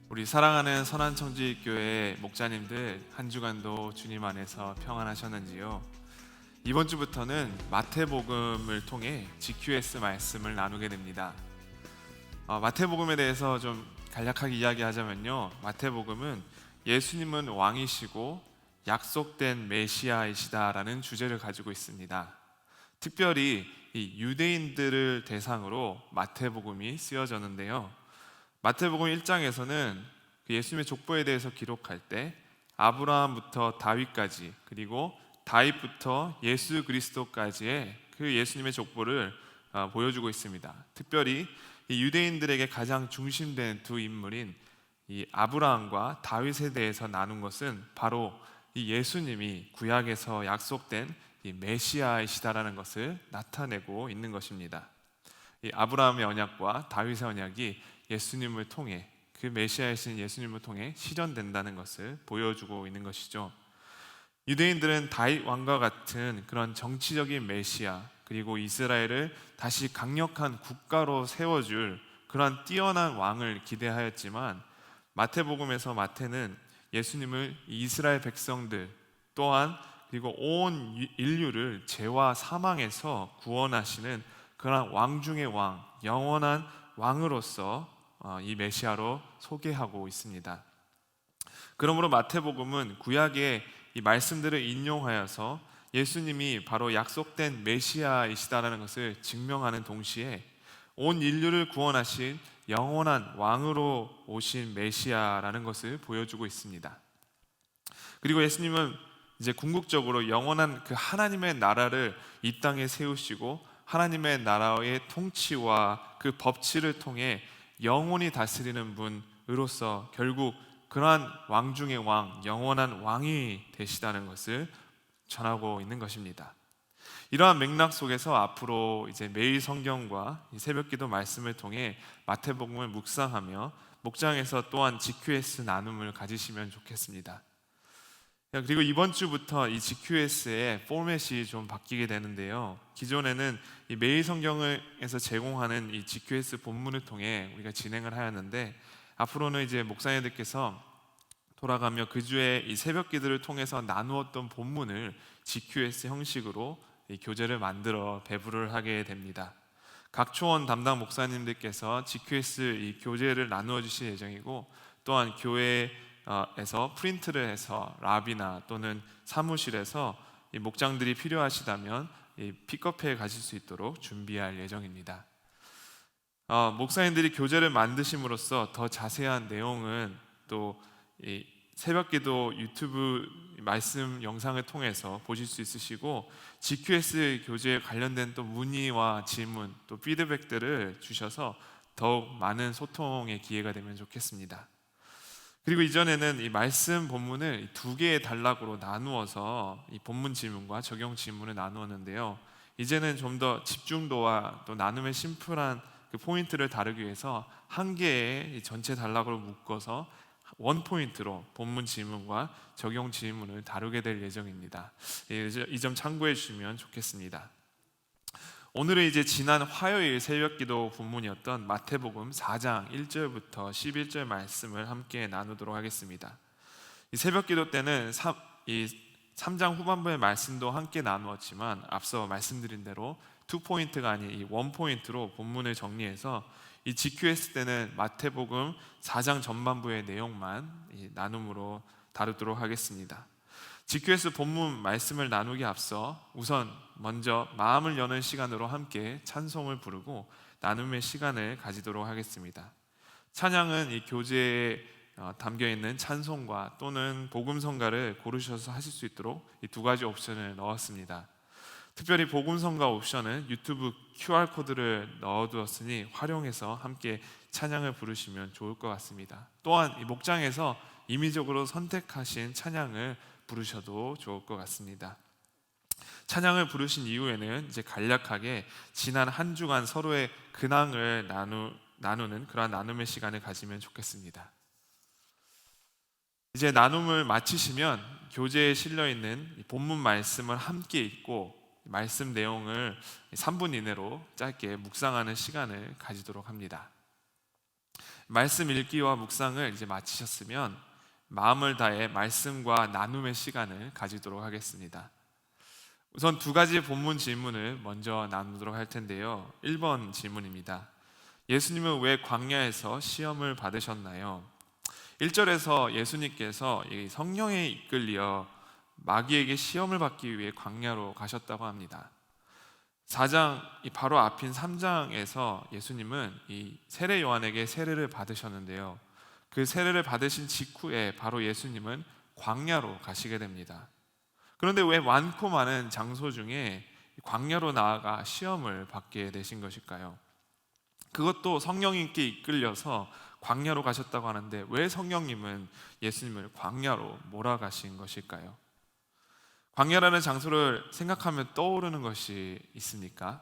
우리 사랑하는 선한청지교회 목자님들, 한 주간도 주님 안에서 평안하셨는지요? 이번 주부터는 마태복음을 통해 GQS 말씀을 나누게 됩니다. 마태복음에 대해서 좀 간략하게 이야기하자면요, 마태복음은 예수님은 왕이시고 약속된 메시아이시다라는 주제를 가지고 있습니다. 특별히 이 유대인들을 대상으로 마태복음이 쓰여졌는데요, 마태복음 1장에서는 그 예수님의 족보에 대해서 기록할 때 아브라함부터 다윗까지, 그리고 다윗부터 예수 그리스도까지의 그 예수님의 족보를 보여주고 있습니다. 특별히 이 유대인들에게 가장 중심된 두 인물인 이 아브라함과 다윗에 대해서 나눈 것은 바로 이 예수님이 구약에서 약속된 이 메시아이시다라는 것을 나타내고 있는 것입니다. 이 아브라함의 언약과 다윗의 언약이 예수님을 통해, 그 메시아이신 예수님을 통해 실현된다는 것을 보여주고 있는 것이죠. 유대인들은 다윗 왕과 같은 그런 정치적인 메시아, 그리고 이스라엘을 다시 강력한 국가로 세워줄 그런 뛰어난 왕을 기대하였지만, 마태복음에서 마태는 예수님을 이스라엘 백성들 또한, 그리고 온 인류를 죄와 사망에서 구원하시는 그런 왕 중의 왕, 영원한 왕으로서 이 메시아로 소개하고 있습니다. 그러므로 마태복음은 구약의 이 말씀들을 인용하여서 예수님이 바로 약속된 메시아이시다라는 것을 증명하는 동시에 온 인류를 구원하신 영원한 왕으로 오신 메시아라는 것을 보여주고 있습니다. 그리고 예수님은 이제 궁극적으로 영원한 그 하나님의 나라를 이 땅에 세우시고, 하나님의 나라의 통치와 그 법치를 통해 영원히 다스리는 분으로서 결국 그러한 왕 중의 왕, 영원한 왕이 되시다는 것을 전하고 있는 것입니다. 이러한 맥락 속에서 앞으로 이제 매일 성경과 새벽기도 말씀을 통해 마태복음을 묵상하며 목장에서 또한 GQS 나눔을 가지시면 좋겠습니다. 그리고 이번 주부터 이 GQS의 포맷이 좀 바뀌게 되는데요, 기존에는 이 매일 성경에서 제공하는 이 GQS 본문을 통해 우리가 진행을 하였는데, 앞으로는 이제 목사님들께서 돌아가며 그 주에 이 새벽 기도를 통해서 나누었던 본문을 GQS 형식으로 이 교재를 만들어 배부를 하게 됩니다. 각 초원 담당 목사님들께서 GQS 이 교재를 나누어 주실 예정이고, 또한 교회에서 프린트를 해서 랍이나 또는 사무실에서 이 목장들이 필요하시다면 이 픽업해 가실 수 있도록 준비할 예정입니다. 목사님들이 교재를 만드심으로써 더 자세한 내용은 또 이 새벽기도 유튜브 말씀 영상을 통해서 보실 수 있으시고, GQS 교재에 관련된 또 문의와 질문, 또 피드백들을 주셔서 더욱 많은 소통의 기회가 되면 좋겠습니다. 그리고 이전에는 이 말씀 본문을 두 개의 단락으로 나누어서 이 본문 질문과 적용 질문을 나누었는데요, 이제는 좀 더 집중도와 또 나눔의 심플한 그 포인트를 다루기 위해서 한 개의 전체 단락으로 묶어서 원 포인트로 본문 질문과 적용 질문을 다루게 될 예정입니다. 이 점 참고해 주시면 좋겠습니다. 오늘은 이제 지난 화요일 새벽기도 본문이었던 마태복음 4장 1절부터 11절 말씀을 함께 나누도록 하겠습니다. 이 새벽기도 때는 3장 후반부의 말씀도 함께 나누었지만, 앞서 말씀드린 대로 2포인트가 아닌 이 1포인트로 본문을 정리해서 이 GQS 때는 마태복음 4장 전반부의 내용만 나눔으로 다루도록 하겠습니다. GQS 본문 말씀을 나누기 앞서 우선 먼저 마음을 여는 시간으로 함께 찬송을 부르고 나눔의 시간을 가지도록 하겠습니다. 찬양은 이 교재에 담겨있는 찬송가 또는 복음성가를 고르셔서 하실 수 있도록 이 두 가지 옵션을 넣었습니다. 특별히 복음성가 옵션은 유튜브 QR코드를 넣어두었으니 활용해서 함께 찬양을 부르시면 좋을 것 같습니다. 또한 이 목장에서 임의적으로 선택하신 찬양을 부르셔도 좋을 것 같습니다. 찬양을 부르신 이후에는 이제 간략하게 지난 한 주간 서로의 근황을 나누는 그러한 나눔의 시간을 가지면 좋겠습니다. 이제 나눔을 마치시면 교재에 실려있는 본문 말씀을 함께 읽고 말씀 내용을 3분 이내로 짧게 묵상하는 시간을 가지도록 합니다. 말씀 읽기와 묵상을 이제 마치셨으면 마음을 다해 말씀과 나눔의 시간을 가지도록 하겠습니다. 우선 두 가지 본문 질문을 먼저 나누도록 할 텐데요. 1번 질문입니다. 예수님은 왜 광야에서 시험을 받으셨나요? 1절에서 예수님께서 이 성령에 이끌려 마귀에게 시험을 받기 위해 광야로 가셨다고 합니다. 4장 바로 앞인 3장에서 예수님은 이 세례 요한에게 세례를 받으셨는데요. 그 세례를 받으신 직후에 바로 예수님은 광야로 가시게 됩니다. 그런데 왜 많고 많은 장소 중에 광야로 나아가 시험을 받게 되신 것일까요? 그것도 성령님께 이끌려서 광야로 가셨다고 하는데 왜 성령님은 예수님을 광야로 몰아가신 것일까요? 광야라는 장소를 생각하면 떠오르는 것이 있습니까?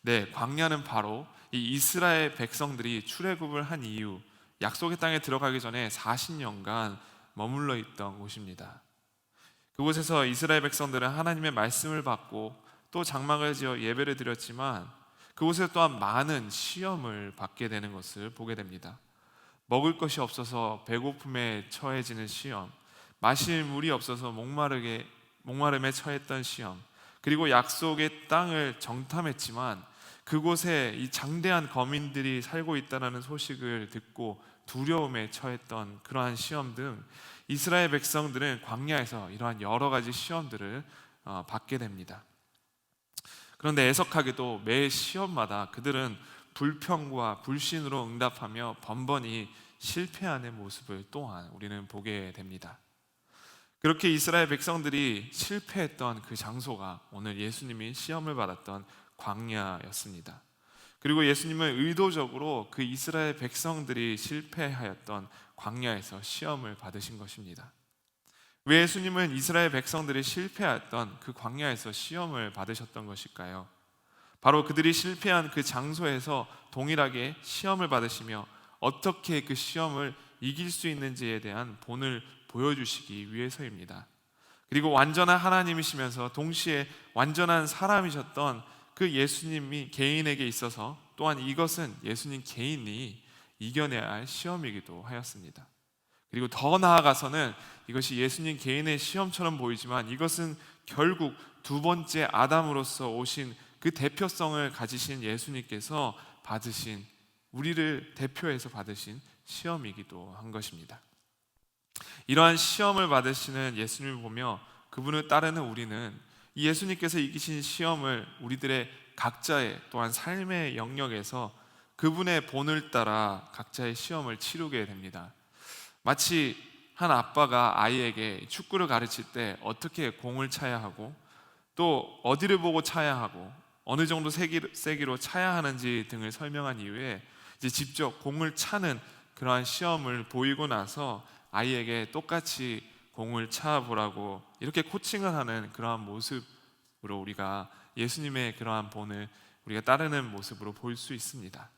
네, 광야는 바로 이 이스라엘 백성들이 출애굽을 한 이후 약속의 땅에 들어가기 전에 40년간 머물러 있던 곳입니다. 그곳에서 이스라엘 백성들은 하나님의 말씀을 받고 또 장막을 지어 예배를 드렸지만 그곳에서 또한 많은 시험을 받게 되는 것을 보게 됩니다. 먹을 것이 없어서 배고픔에 처해지는 시험, 마실 물이 없어서 목마름에 처했던 시험, 그리고 약속의 땅을 정탐했지만 그곳에 이 장대한 거민들이 살고 있다는 소식을 듣고 두려움에 처했던 그러한 시험 등 이스라엘 백성들은 광야에서 이러한 여러 가지 시험들을 받게 됩니다. 그런데 애석하게도 매 시험마다 그들은 불평과 불신으로 응답하며 번번이 실패하는 모습을 또한 우리는 보게 됩니다. 그렇게 이스라엘 백성들이 실패했던 그 장소가 오늘 예수님이 시험을 받았던 광야였습니다. 그리고 예수님은 의도적으로 그 이스라엘 백성들이 실패하였던 광야에서 시험을 받으신 것입니다. 왜 예수님은 이스라엘 백성들이 실패했던 그 광야에서 시험을 받으셨던 것일까요? 바로 그들이 실패한 그 장소에서 동일하게 시험을 받으시며 어떻게 그 시험을 이길 수 있는지에 대한 본을 보여주시기 위해서입니다. 그리고 완전한 하나님이시면서 동시에 완전한 사람이셨던 그 예수님이 개인에게 있어서 또한 이것은 예수님 개인이 이겨내야 할 시험이기도 하였습니다. 그리고 더 나아가서는 이것이 예수님 개인의 시험처럼 보이지만 이것은 결국 두 번째 아담으로서 오신 그 대표성을 가지신 예수님께서 받으신, 우리를 대표해서 받으신 시험이기도 한 것입니다. 이러한 시험을 받으시는 예수님을 보며 그분을 따르는 우리는 이 예수님께서 이기신 시험을 우리들의 각자의 또한 삶의 영역에서 그분의 본을 따라 각자의 시험을 치르게 됩니다. 마치 한 아빠가 아이에게 축구를 가르칠 때 어떻게 공을 차야 하고 또 어디를 보고 차야 하고 어느 정도 세기로 차야 하는지 등을 설명한 이후에 이제 직접 공을 차는 그러한 시험을 보이고 나서 아이에게 똑같이 공을 차보라고 이렇게 코칭을 하는 그러한 모습으로 우리가 예수님의 그러한 본을 우리가 따르는 모습으로 볼 수 있습니다.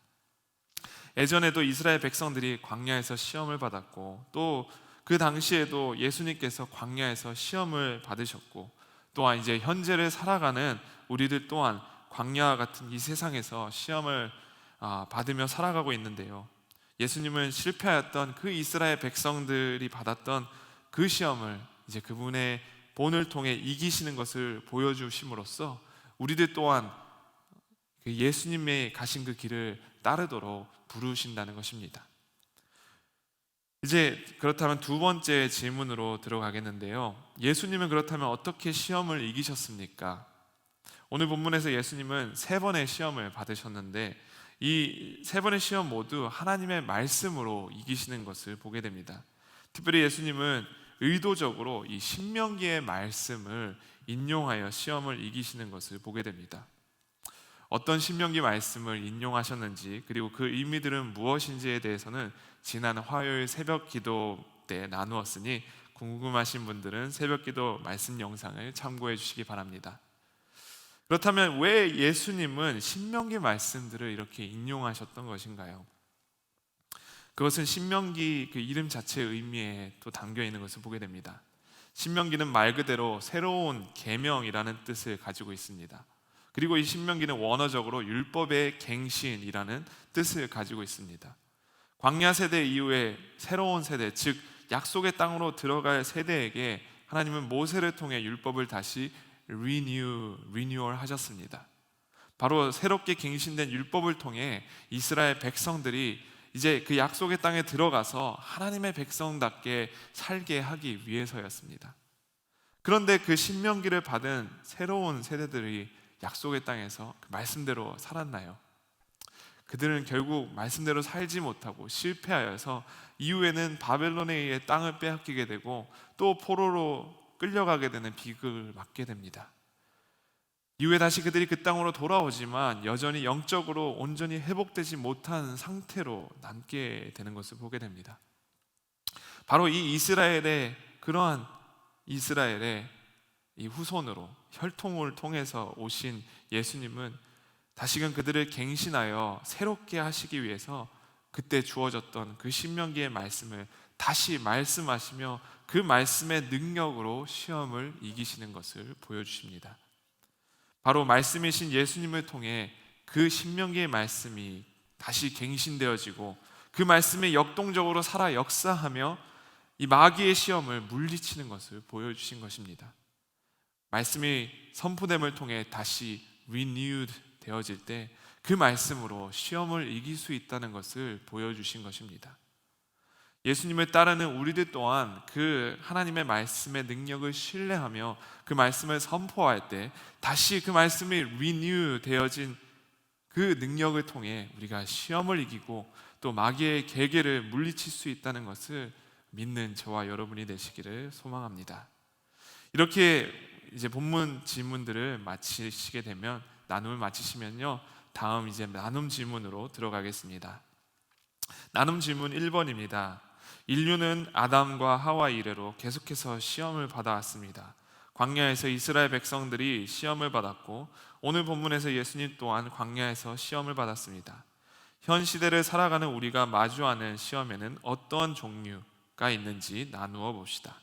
예전에도 이스라엘 백성들이 광야에서 시험을 받았고 또 그 당시에도 예수님께서 광야에서 시험을 받으셨고 또한 이제 현재를 살아가는 우리들 또한 광야와 같은 이 세상에서 시험을 받으며 살아가고 있는데요. 예수님은 실패하였던 그 이스라엘 백성들이 받았던 그 시험을 이제 그분의 본을 통해 이기시는 것을 보여주심으로써 우리들 또한 그 예수님의 가신 그 길을 따르도록 부르신다는 것입니다. 이제 그렇다면 두 번째 질문으로 들어가겠는데요. 예수님은 그렇다면 어떻게 시험을 이기셨습니까? 오늘 본문에서 예수님은 3번의 시험을 받으셨는데 이 3번의 시험 모두 하나님의 말씀으로 이기시는 것을 보게 됩니다. 특별히 예수님은 의도적으로 이 신명기의 말씀을 인용하여 시험을 이기시는 것을 보게 됩니다. 어떤 신명기 말씀을 인용하셨는지 그리고 그 의미들은 무엇인지에 대해서는 지난 화요일 새벽 기도 때 나누었으니 궁금하신 분들은 새벽 기도 말씀 영상을 참고해 주시기 바랍니다. 그렇다면 왜 예수님은 신명기 말씀들을 이렇게 인용하셨던 것인가요? 그것은 신명기 그 이름 자체의 의미에 또 담겨 있는 것을 보게 됩니다. 신명기는 말 그대로 새로운 계명이라는 뜻을 가지고 있습니다. 그리고 이 신명기는 원어적으로 율법의 갱신이라는 뜻을 가지고 있습니다. 광야 세대 이후에 새로운 세대, 즉 약속의 땅으로 들어갈 세대에게 하나님은 모세를 통해 율법을 다시 리뉴얼 하셨습니다. 바로 새롭게 갱신된 율법을 통해 이스라엘 백성들이 이제 그 약속의 땅에 들어가서 하나님의 백성답게 살게 하기 위해서였습니다. 그런데 그 신명기를 받은 새로운 세대들이 약속의 땅에서 그 말씀대로 살았나요? 그들은 결국 말씀대로 살지 못하고 실패하여서 이후에는 바벨론에 의해 땅을 빼앗기게 되고 또 포로로 끌려가게 되는 비극을 맞게 됩니다. 이후에 다시 그들이 그 땅으로 돌아오지만 여전히 영적으로 온전히 회복되지 못한 상태로 남게 되는 것을 보게 됩니다. 바로 이 그러한 이스라엘의 이 후손으로 혈통을 통해서 오신 예수님은 다시금 그들을 갱신하여 새롭게 하시기 위해서 그때 주어졌던 그 신명기의 말씀을 다시 말씀하시며 그 말씀의 능력으로 시험을 이기시는 것을 보여주십니다. 바로 말씀이신 예수님을 통해 그 신명기의 말씀이 다시 갱신되어지고 그 말씀이 역동적으로 살아 역사하며 이 마귀의 시험을 물리치는 것을 보여주신 것입니다. 말씀이 선포됨을 통해 다시 renewed 되어질 때 그 말씀으로 시험을 이길 수 있다는 것을 보여주신 것입니다. 예수님을 따르는 우리들 또한 그 하나님의 말씀의 능력을 신뢰하며 그 말씀을 선포할 때 다시 그 말씀이 renew 되어진 그 능력을 통해 우리가 시험을 이기고 또 마귀의 계계를 물리칠 수 있다는 것을 믿는 저와 여러분이 되시기를 소망합니다. 이렇게 이제 본문 질문들을 마치시게 되면 나눔을 마치시면요, 다음 이제 나눔 질문으로 들어가겠습니다. 나눔 질문 1번입니다. 인류는 아담과 하와 이래로 계속해서 시험을 받아왔습니다. 광야에서 이스라엘 백성들이 시험을 받았고 오늘 본문에서 예수님 또한 광야에서 시험을 받았습니다. 현 시대를 살아가는 우리가 마주하는 시험에는 어떤 종류가 있는지 나누어 봅시다.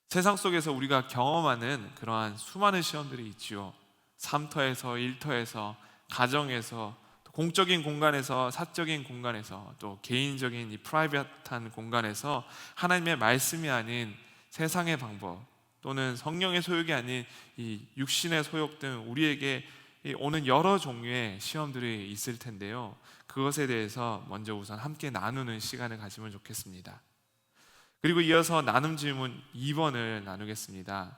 세상 속에서 우리가 경험하는 그러한 수많은 시험들이 있지요. 삶터에서, 일터에서, 가정에서, 공적인 공간에서, 사적인 공간에서, 또 개인적인 이 프라이빗한 공간에서 하나님의 말씀이 아닌 세상의 방법 또는 성령의 소욕이 아닌 이 육신의 소욕 등 우리에게 오는 여러 종류의 시험들이 있을 텐데요, 그것에 대해서 먼저 우선 함께 나누는 시간을 가지면 좋겠습니다. 그리고 이어서 나눔 질문 2번을 나누겠습니다.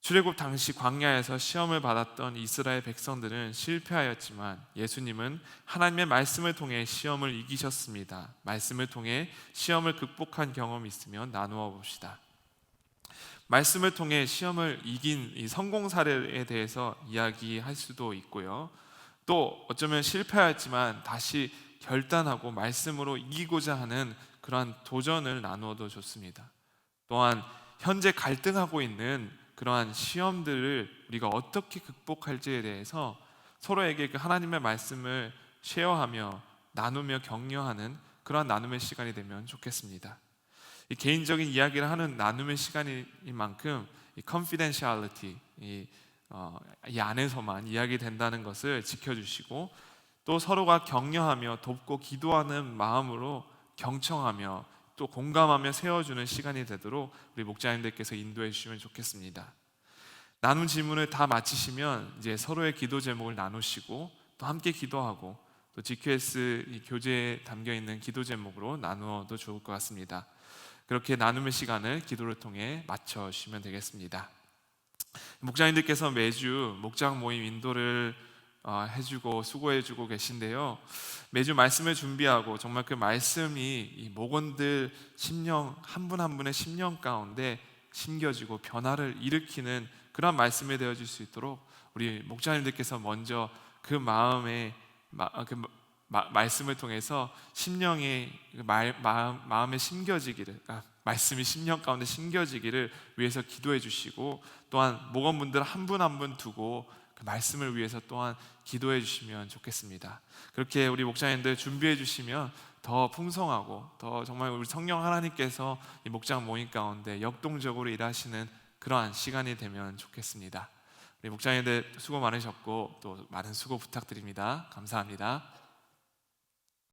출애굽 당시 광야에서 시험을 받았던 이스라엘 백성들은 실패하였지만 예수님은 하나님의 말씀을 통해 시험을 이기셨습니다. 말씀을 통해 시험을 극복한 경험이 있으면 나누어 봅시다. 말씀을 통해 시험을 이긴 이 성공 사례에 대해서 이야기할 수도 있고요, 또 어쩌면 실패하였지만 다시 결단하고 말씀으로 이기고자 하는 그러한 도전을 나누어도 좋습니다. 또한 현재 갈등하고 있는 그러한 시험들을 우리가 어떻게 극복할지에 대해서 서로에게 그 하나님의 말씀을 쉐어하며 나누며 격려하는 그러한 나눔의 시간이 되면 좋겠습니다. 이 개인적인 이야기를 하는 나눔의 시간인 만큼 이 confidentiality, 이 안에서만 이야기된다는 것을 지켜주시고 또 서로가 격려하며 돕고 기도하는 마음으로 경청하며 또 공감하며 세워주는 시간이 되도록 우리 목자님들께서 인도해 주시면 좋겠습니다. 나눔 질문을 다 마치시면 이제 서로의 기도 제목을 나누시고 또 함께 기도하고 또 GQS 이 교재에 담겨 있는 기도 제목으로 나누어도 좋을 것 같습니다. 그렇게 나눔의 시간을 기도를 통해 마쳐 주시면 되겠습니다. 목자님들께서 매주 목장 모임 인도를 해주고 수고해주고 계신데요, 매주 말씀을 준비하고 정말 그 말씀이 이 목원들 심령 한 분 한 분의 심령 가운데 심겨지고 변화를 일으키는 그런 말씀이 되어질 수 있도록 우리 목자님들께서 먼저 그 말씀을 통해서 심령의 마음에 심겨지기를, 말씀이 심령 가운데 심겨지기를 위해서 기도해 주시고 또한 목원분들 한 분 한 분 두고 그 말씀을 위해서 또한 기도해 주시면 좋겠습니다. 그렇게 우리 목자님들 준비해 주시면 더 풍성하고 더 정말 우리 성령 하나님께서 이 목장 모임 가운데 역동적으로 일하시는 그러한 시간이 되면 좋겠습니다. 우리 목장님들 수고 많으셨고 또 많은 수고 부탁드립니다. 감사합니다.